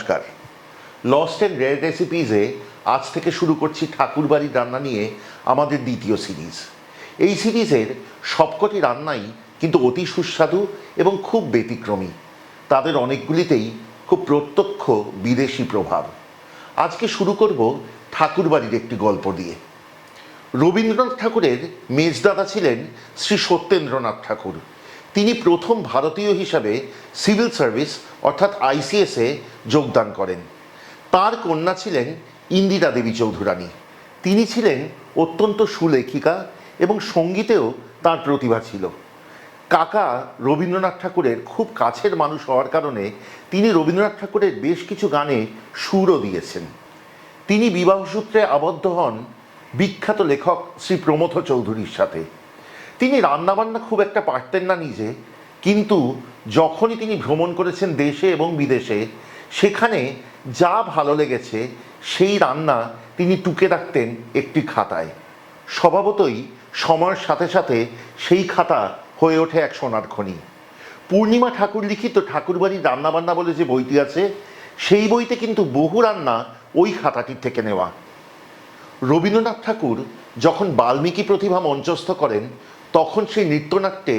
নমস্কার। Lost and rare রেসিপিজে আজ থেকে শুরু করছি ঠাকুরবাড়ির রান্না নিয়ে আমাদের দ্বিতীয় সিরিজ। এই সিরিজের সবকটি রান্নাই কিন্তু অতি সুস্বাদু এবং খুব ব্যতিক্রমী। তাদের অনেকগুলিতেই খুব প্রত্যক্ষ বিদেশি প্রভাব। আজকে শুরু করব ঠাকুরবাড়ির একটি গল্প দিয়ে। রবীন্দ্রনাথ ঠাকুরের মেজদাদা ছিলেন শ্রী সত্যেন্দ্রনাথ ঠাকুর। তিনি প্রথম ভারতীয় হিসাবে সিভিল সার্ভিস অর্থাৎ আইসিএসে যোগদান করেন। তার কন্যা ছিলেন ইন্দিরা দেবী চৌধুরানী। তিনি ছিলেন অত্যন্ত সুলেখিকা এবং সঙ্গীতেও তার প্রতিভা ছিল। কাকা রবীন্দ্রনাথ ঠাকুরের খুব কাছের মানুষ হওয়ার কারণে তিনি রবীন্দ্রনাথ ঠাকুরের বেশ কিছু গানে সুরও দিয়েছেন। তিনি বিবাহসূত্রে আবদ্ধ হন বিখ্যাত লেখক শ্রী প্রমথ চৌধুরীর সাথে। তিনি রান্নাবান্না খুব একটা পারতেন না নিজে, কিন্তু যখনই তিনি ভ্রমণ করেছেন দেশে এবং বিদেশে, সেখানে যা ভালো লেগেছে সেই রান্না তিনি টুকে রাখতেন একটি খাতায়। স্বভাবতই সময়ের সাথে সাথে সেই খাতা হয়ে ওঠে এক সোনার খনি। পূর্ণিমা ঠাকুর লিখিত ঠাকুরবাড়ির রান্নাবান্না বলে যে বইটি আছে, সেই বইতে কিন্তু বহু রান্না ওই খাতাটির থেকে নেওয়া। রবীন্দ্রনাথ ঠাকুর যখন বাল্মীকি প্রতিভা মঞ্চস্থ করেন, তখন সেই নৃত্যনাট্যে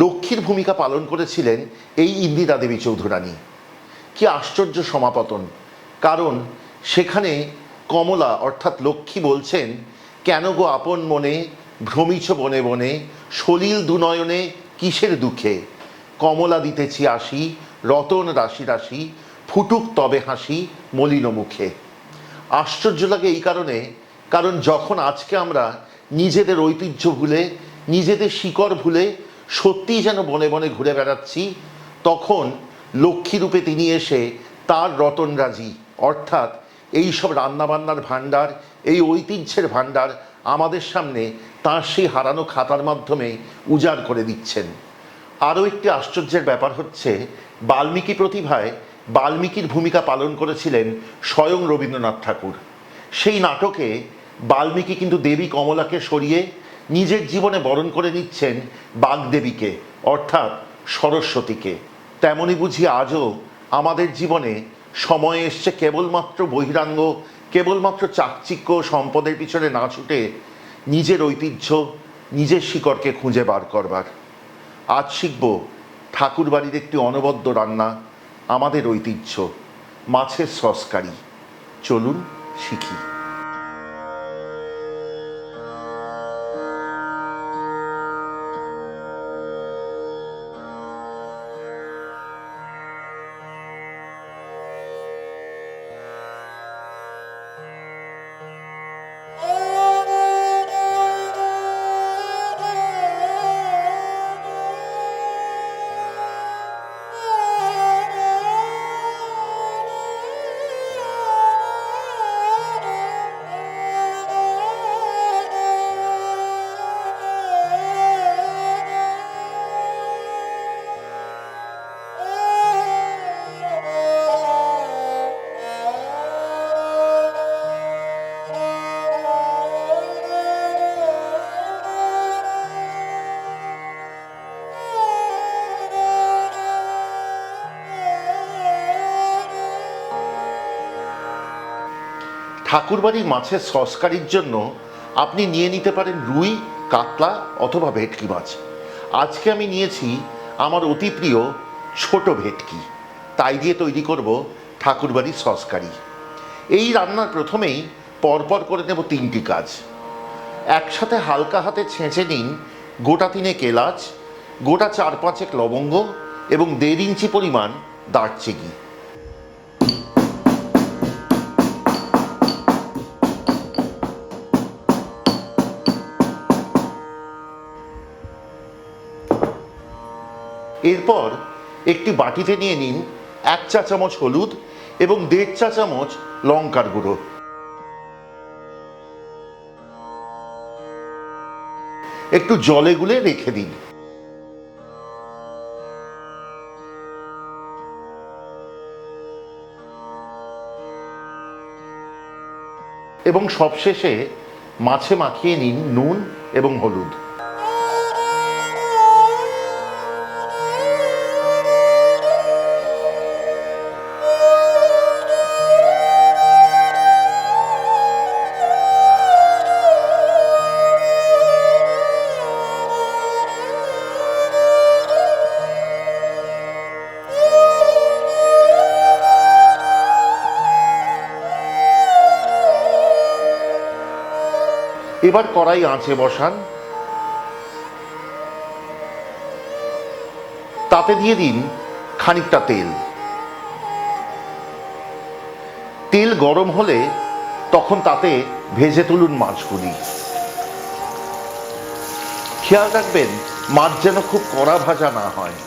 লক্ষ্মীর ভূমিকা পালন করেছিলেন এই ইন্দিরা দেবী চৌধুরানী। কি আশ্চর্য সমাপতন! কারণ সেখানে কমলা অর্থাৎ লক্ষ্মী বলছেন, কেন গো আপন মনে ভ্রমিছ বনে বনে, সলিল দুনয়নে কিসের দুঃখে, কমলা দিতেছি আসি রতন রাশি রাশি, ফুটুক তবে হাসি মলিন মুখে। আশ্চর্য লাগে এই কারণ যখন আজকে আমরা নিজেদের ঐতিহ্য ভুলে, নিজেদের শিকড় ভুলে সত্যিই যেন বনে বনে ঘুরে বেড়াচ্ছি, তখন লক্ষ্মীরূপে তিনি এসে তার রতনরাজি অর্থাৎ এই সব রান্নাবান্নার ভাণ্ডার, এই ঐতিহ্যের ভাণ্ডার আমাদের সামনে তাঁর সেই হারানো খাতার মাধ্যমে উজাড় করে দিচ্ছেন। আরও একটি আশ্চর্যের ব্যাপার হচ্ছে, বাল্মীকি প্রতিভায় বাল্মীকির ভূমিকা পালন করেছিলেন স্বয়ং রবীন্দ্রনাথ ঠাকুর। সেই নাটকে বাল্মীকি কিন্তু দেবী কমলাকে সরিয়ে নিজের জীবনে বরণ করে নিচ্ছেন বাগদেবীকে অর্থাৎ সরস্বতীকে। তেমনি বুঝি আজও আমাদের জীবনে সময় এসছে কেবলমাত্র বহিরাঙ্গ, কেবলমাত্র চাকচিক্য সম্পদের পিছনে না ছুটে নিজের ঐতিহ্য, নিজের শিকড়কে খুঁজে বার করবার। আজ শিখব ঠাকুরবাড়ির একটি অনবদ্য রান্না, আমাদের ঐতিহ্য, মাছের সস কারি। চলুন শিখি। ঠাকুরবাড়ির মাছের সস কারির জন্য আপনি নিয়ে নিতে পারেন রুই, কাতলা অথবা ভেটকি মাছ। আজকে আমি নিয়েছি আমার অতি প্রিয় ছোট ভেটকি, তাই দিয়ে তৈরি করব ঠাকুরবাড়ির সস কারি। এই রান্নার প্রথমেই পরপর করে নেব তিনটি কাজ। একসাথে হালকা হাতে ছেঁচে নিন গোটা 3 এলাচ, গোটা 4-5 লবঙ্গ এবং 1.5 ইঞ্চি পরিমাণ দারচিনি। এরপর একটি বাটিতে নিয়ে নিন 1 চা চামচ হলুদ এবং 1.5 চা চামচ লঙ্কার গুঁড়ো। একটু জলে গুলে রেখে দিন। এবং সবশেষে মাছে মাখিয়ে নিন নুন এবং হলুদ। এবার কড়াই আঁচে বসান, তাতে দিয়ে দিন খানিকটা তেল। তেল গরম হলে তখন তাতে ভেজে তুলুন মাছগুলি। খেয়াল রাখবেন মাছ যেন খুব কড়া ভাজা না হয়।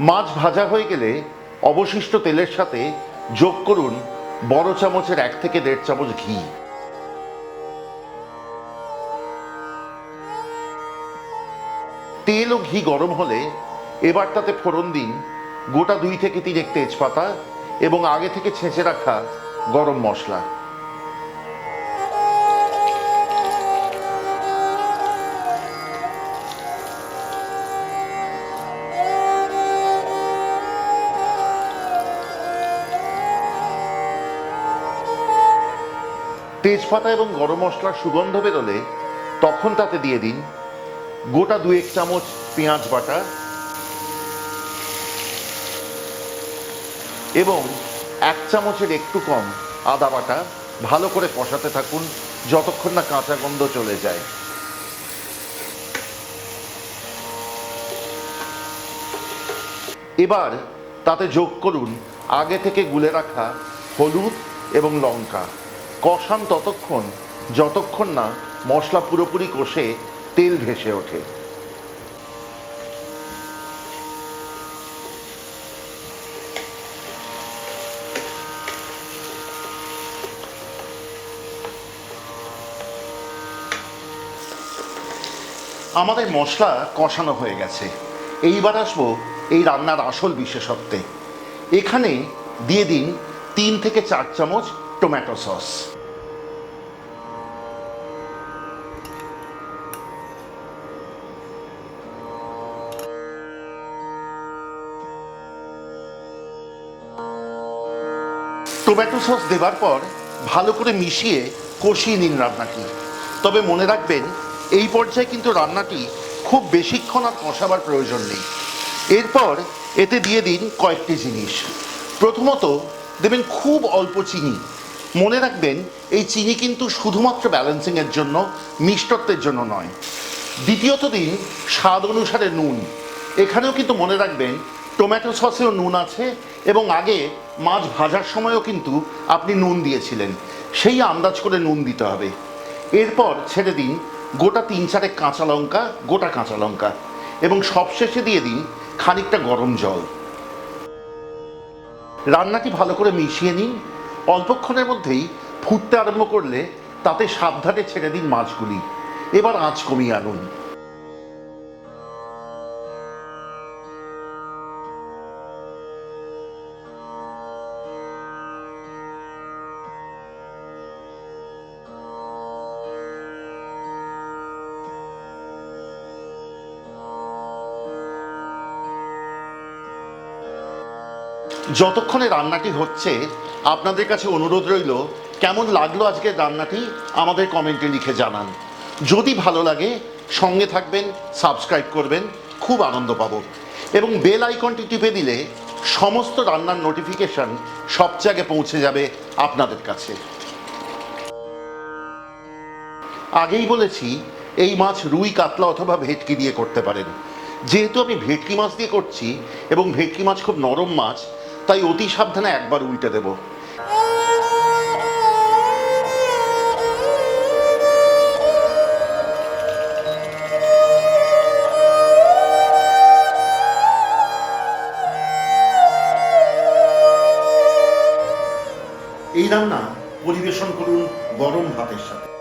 মাছ ভাজা হয়ে গেলে অবশিষ্ট তেলের সাথে যোগ করুন বড় চামচের 1 থেকে 1.5 চামচ ঘি। তেল ও ঘি গরম হলে এবার তাতে ফোড়ন দিন গোটা 2 থেকে 3 তেজপাতা এবং আগে থেকে ছেঁচে রাখা গরম মশলা। তেজপাতা এবং গরম মশলার সুগন্ধ বেরোলে তখন তাতে দিয়ে দিন গোটা 2 চামচ পেঁয়াজ বাটা এবং 1 চামচের একটু কম আদা বাটা। ভালো করে কষাতে থাকুন যতক্ষণ না কাঁচা গন্ধ চলে যায়। এবার তাতে যোগ করুন আগে থেকে গুলে রাখা হলুদ এবং লঙ্কা। কষান ততক্ষণ যতক্ষণ না মশলা পুরোপুরি কষে তেল ভেসে ওঠে। আমাদের মশলা কষানো হয়ে গেছে। এইবার আসবো এই রান্নার আসল বিশেষত্বে। এখানে দিয়ে দিন 3 থেকে 4 চামচ টমেটো সস। টমেটো সস দেবার পর ভালো করে মিশিয়ে কষিয়ে নিন রান্নাটি। তবে মনে রাখবেন এই পর্যায়ে কিন্তু রান্নাটি খুব বেশিক্ষণ আর কষাবার প্রয়োজন নেই। এরপর এতে দিয়ে দিন কয়েকটি জিনিস। প্রথমত দেবেন খুব অল্প চিনি। মনে রাখবেন এই চিনি কিন্তু শুধুমাত্র ব্যালেন্সিংয়ের জন্য, মিষ্টত্বের জন্য নয়। দ্বিতীয়ত দিন স্বাদ অনুসারে নুন। এখানেও কিন্তু মনে রাখবেন টমেটো সসেও নুন আছে এবং আগে মাছ ভাজার সময়ও কিন্তু আপনি নুন দিয়েছিলেন, সেই আন্দাজ করে নুন দিতে হবে। এরপর ছেড়ে দিন গোটা 3-4 কাঁচা লঙ্কা, গোটা কাঁচা লঙ্কা এবং সবশেষে দিয়ে দিন খানিকটা গরম জল। রান্নাটি ভালো করে মিশিয়ে নিন। অল্পক্ষণের মধ্যেই ফুটতে আরম্ভ করলে তাতে সাবধানে ছেড়ে দিন মাছগুলি। এবার আঁচ কমিয়ে আনুন। যতক্ষণে রান্নাটি হচ্ছে আপনাদের কাছে অনুরোধ রইল, কেমন লাগলো আজকের রান্নাটি আমাদের কমেন্টে লিখে জানান। যদি ভালো লাগে সঙ্গে থাকবেন, সাবস্ক্রাইব করবেন, খুব আনন্দ পাবো। এবং বেল আইকনটি টিপে দিলে সমস্ত রান্নার নোটিফিকেশন সবচেয়ে আগে পৌঁছে যাবে আপনাদের কাছে। আগেই বলেছি এই মাছ রুই, কাতলা অথবা ভেটকি দিয়ে করতে পারেন। যেহেতু আমি ভেটকি মাছ দিয়ে করছি এবং ভেটকি মাছ খুব নরম মাছ, তাই অতি সাবধানে একবার উল্টে দেব। এই রান্না পরিবেশন করুন গরম ভাতের সাথে।